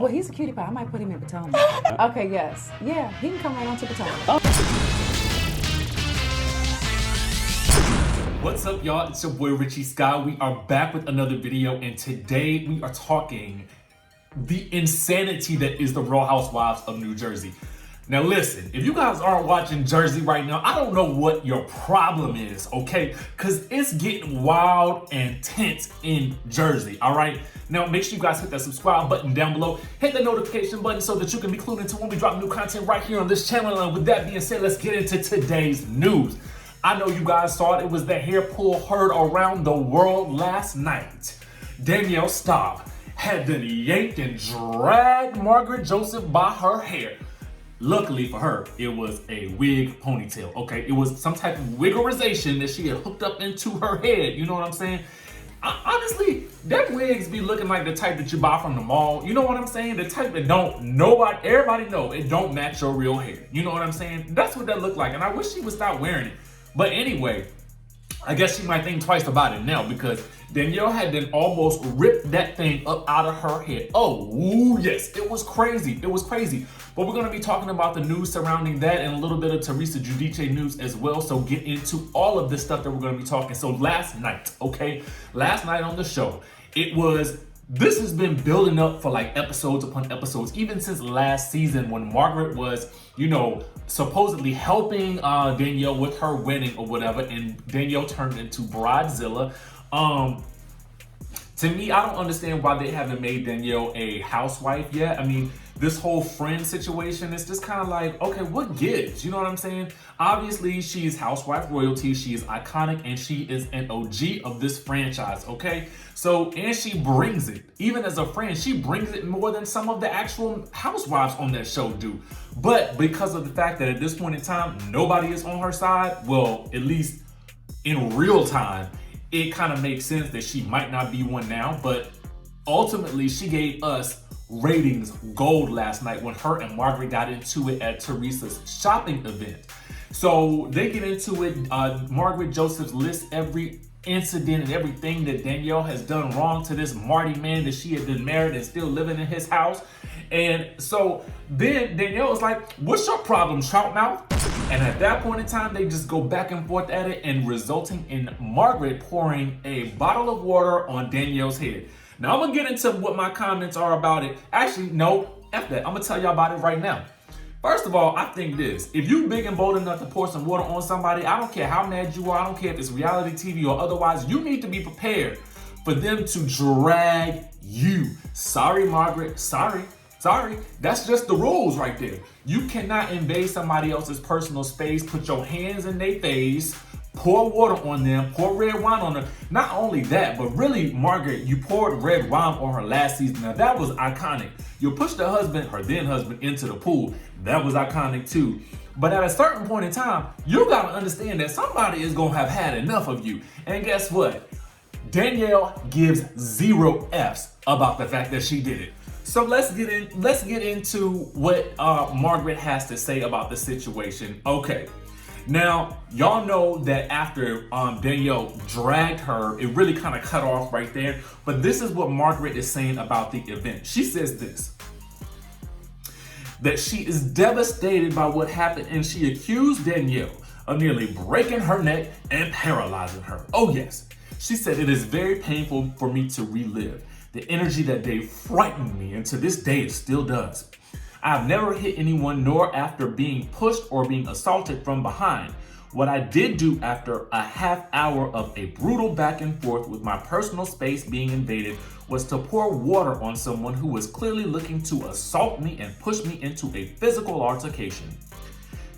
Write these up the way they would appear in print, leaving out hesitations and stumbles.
Well, he's a cutie pie. I might put him in Potomac. Okay, yes. Yeah, he can come right on to Potomac. What's up, y'all? It's your boy Richie Sky. We are back with another video, and today we are talking the insanity that is the Real Housewives of New Jersey. Now listen, if you guys aren't watching Jersey right now, I don't know what your problem is, okay? Because it's getting wild and tense in Jersey, all right? Now make sure you guys hit that subscribe button down below, hit the notification button so that you can be clued into when we drop new content right here on this channel. And with that being said, let's get into today's news. I know you guys saw it was the hair pull heard around the world last night. DANIELLE Staub had been yanked and dragged Margaret Joseph by her hair. Luckily for her, it was a wig ponytail, okay? It was some type of wiggerization that she had hooked up into her head, you know what I'm saying? Honestly, that wigs be looking like the type that you buy from the mall, you know what I'm saying? The type that everybody know it don't match your real hair, you know what I'm saying? That's what that looked like, and I wish she would stop wearing it. But anyway, I guess she might think twice about it now because DANIELLE had then almost ripped that thing up out of her head. Oh, ooh, yes, it was crazy. It was crazy. But we're going to be talking about the news surrounding that and a little bit of Teresa Giudice news as well. So get into all of this stuff that we're going to be talking. So last night, okay, last night on the show, this has been building up for like episodes upon episodes, even since last season when Margaret was, you know, supposedly helping DANIELLE with her wedding or whatever, and DANIELLE turned into Bridezilla. To me, I don't understand why they haven't made DANIELLE a housewife yet. I mean, this whole friend situation is just kind of like, okay, what gives? You know what I'm saying? Obviously, she is housewife royalty. She is iconic, and she is an OG of this franchise, okay? So, and she brings it. Even as a friend, she brings it more than some of the actual housewives on that show do. But because of the fact that at this point in time, nobody is on her side, well, at least in real time, it kind of makes sense that she might not be one now, but ultimately she gave us ratings gold last night when her and Margaret got into it at Teresa's shopping event. So they get into it. Margaret Joseph lists every incident and everything that DANIELLE has done wrong to this Marty man that she had been married and still living in his house. And so then DANIELLE was like, what's your problem, trout mouth? And at that point in time, they just go back and forth at it, and resulting in Margaret pouring a bottle of water on DANIELLE's head. Now, I'm gonna get into what my comments are about it. Actually, no, F that. I'm gonna tell y'all about it right now. First of all, I think this. If you big and bold enough to pour some water on somebody, I don't care how mad you are, I don't care if it's reality TV or otherwise, you need to be prepared for them to drag you. Sorry, Margaret, sorry. That's just the rules right there. You cannot invade somebody else's personal space, put your hands in their face, pour water on them, pour red wine on them. Not only that, but really, Margaret, you poured red wine on her last season. Now that was iconic. You pushed her then husband into the pool. That was iconic too. But at a certain point in time, you gotta understand that somebody is gonna have had enough of you. And guess what? DANIELLE gives 0 Fs about the fact that she did it. So let's get into what Margaret has to say about the situation. Okay. Now, y'all know that after DANIELLE dragged her, it really kind of cut off right there. But this is what Margaret is saying about the event. She says this, that she is devastated by what happened, and she accused DANIELLE of nearly breaking her neck and paralyzing her. Oh yes, she said, it is very painful for me to relive. The energy that day frightened me, and to this day it still does. I've never hit anyone, nor after being pushed or being assaulted from behind. What I did do after a half hour of a brutal back and forth with my personal space being invaded was to pour water on someone who was clearly looking to assault me and push me into a physical altercation.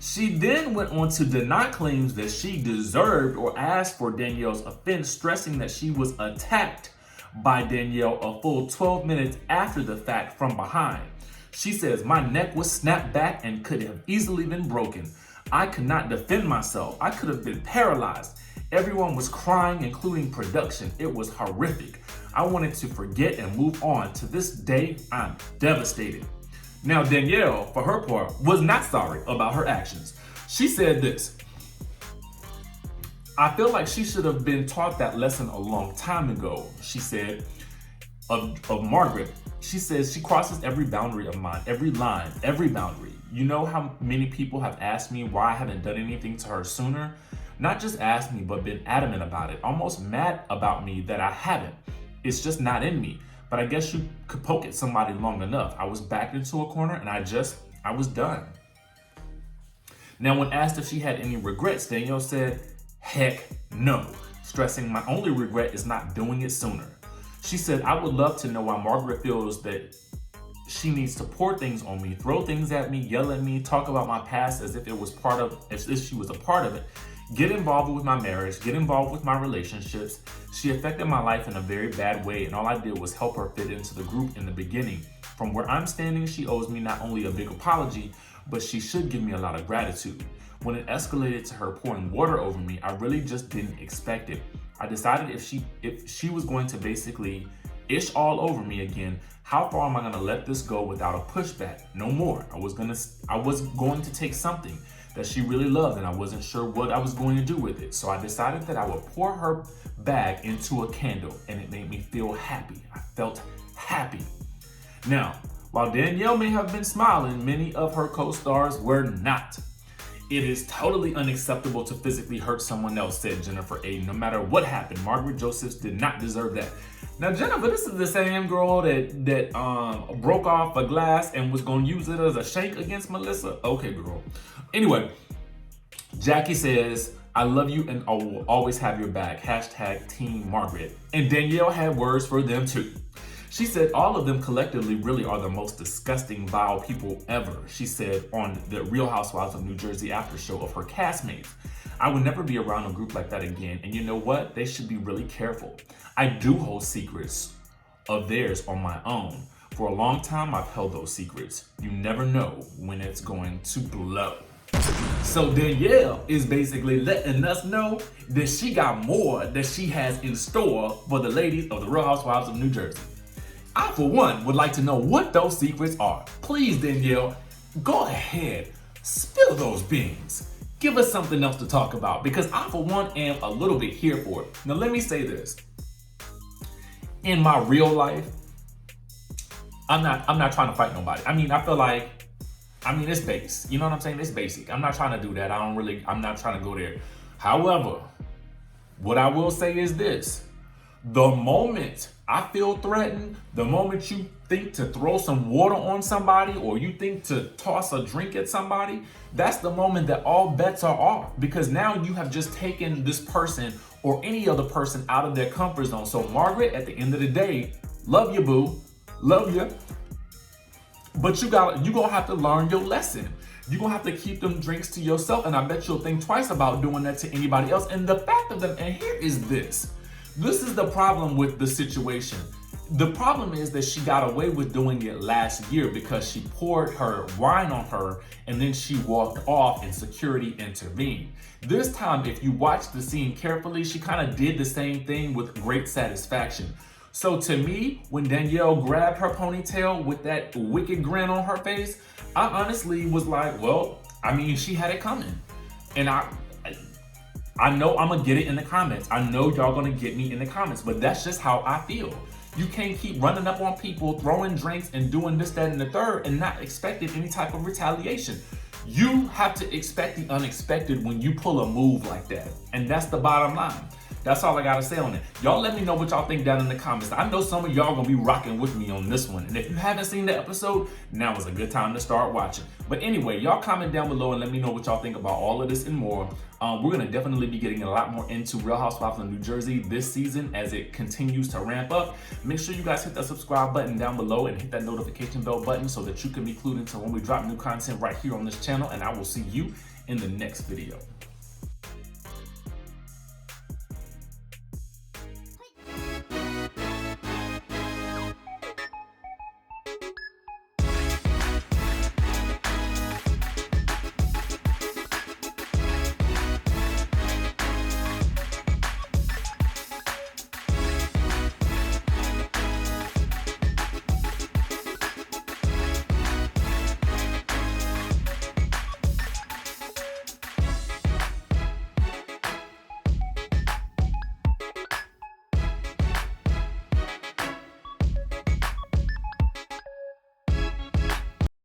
She then went on to deny claims that she deserved or asked for DANIELLE's offense, stressing that she was attacked by DANIELLE a full 12 minutes after the fact from behind. She says, my neck was snapped back and could have easily been broken. I could not defend myself. I could have been paralyzed. Everyone was crying, including production. It was horrific. I wanted to forget and move on. To this day, I'm devastated. Now, DANIELLE, for her part, was not sorry about her actions. She said this, I feel like she should have been taught that lesson a long time ago, she said, of Margaret. She says she crosses every boundary of mine, every line, every boundary. You know how many people have asked me why I haven't done anything to her sooner? Not just asked me, but been adamant about it, almost mad about me that I haven't. It's just not in me. But I guess you could poke at somebody long enough. I was backed into a corner and I was done. Now, when asked if she had any regrets, Danielle said, heck no, stressing my only regret is not doing it sooner. She said, I would love to know why Margaret feels that she needs to pour things on me, throw things at me, yell at me, talk about my past as if she was a part of it, get involved with my marriage, get involved with my relationships. She affected my life in a very bad way, and all I did was help her fit into the group in the beginning. From where I'm standing, she owes me not only a big apology, but she should give me a lot of gratitude. When it escalated to her pouring water over me, I really just didn't expect it. I decided if she was going to basically ish all over me again, how far am I gonna let this go without a pushback? No more. I was going to take something that she really loved and I wasn't sure what I was going to do with it. So I decided that I would pour her bag into a candle, and it made me feel happy. I felt happy. Now, while Danielle may have been smiling, many of her co-stars were not. It is totally unacceptable to physically hurt someone else, said Jennifer A. No matter what happened, Margaret Josephs did not deserve that. Now, Jennifer, this is the same girl that broke off a glass and was gonna use it as a shank against Melissa. Okay, girl. Anyway, Jackie says, I love you and I will always have your back. Hashtag Team Margaret. And Danielle had words for them too. She said all of them collectively really are the most disgusting, vile people ever, she said on the Real Housewives of New Jersey after show of her castmates. I would never be around a group like that again, and you know what? They should be really careful. I do hold secrets of theirs on my own. For a long time, I've held those secrets. You never know when it's going to blow. So Danielle is basically letting us know that she got more that she has in store for the ladies of the Real Housewives of New Jersey. I, for one, would like to know what those secrets are. Please, Danielle, go ahead, spill those beans. Give us something else to talk about, because I, for one, am a little bit here for it. Now, let me say this. In my real life, I'm not trying to fight nobody. I mean, I feel like, it's base. You know what I'm saying? It's basic. I'm not trying to do that. I'm not trying to go there. However, what I will say is this. The moment I feel threatened, the moment you think to throw some water on somebody or you think to toss a drink at somebody, that's the moment that all bets are off, because now you have just taken this person or any other person out of their comfort zone. So Margaret, at the end of the day, love you, boo, love you, but you gonna have to learn your lesson. You're gonna have to keep them drinks to yourself, and I bet you'll think twice about doing that to anybody else. And the fact of them, and here is this. This is the problem with the situation. The problem is that she got away with doing it last year because she poured her wine on her and then she walked off and security intervened. This time, if you watch the scene carefully, she kind of did the same thing with great satisfaction. So to me, when Danielle grabbed her ponytail with that wicked grin on her face, I honestly was like, well, she had it coming. And I know I'm gonna get it in the comments. I know y'all gonna get me in the comments, but that's just how I feel. You can't keep running up on people, throwing drinks and doing this, that, and the third and not expecting any type of retaliation. You have to expect the unexpected when you pull a move like that. And that's the bottom line. That's all I gotta say on it. Y'all let me know what y'all think down in the comments. I know some of y'all gonna be rocking with me on this one. And if you haven't seen the episode, now is a good time to start watching. But anyway, y'all comment down below and let me know what y'all think about all of this and more. We're gonna definitely be getting a lot more into Real Housewives of New Jersey this season as it continues to ramp up. Make sure you guys hit that subscribe button down below and hit that notification bell button so that you can be clued into when we drop new content right here on this channel. And I will see you in the next video.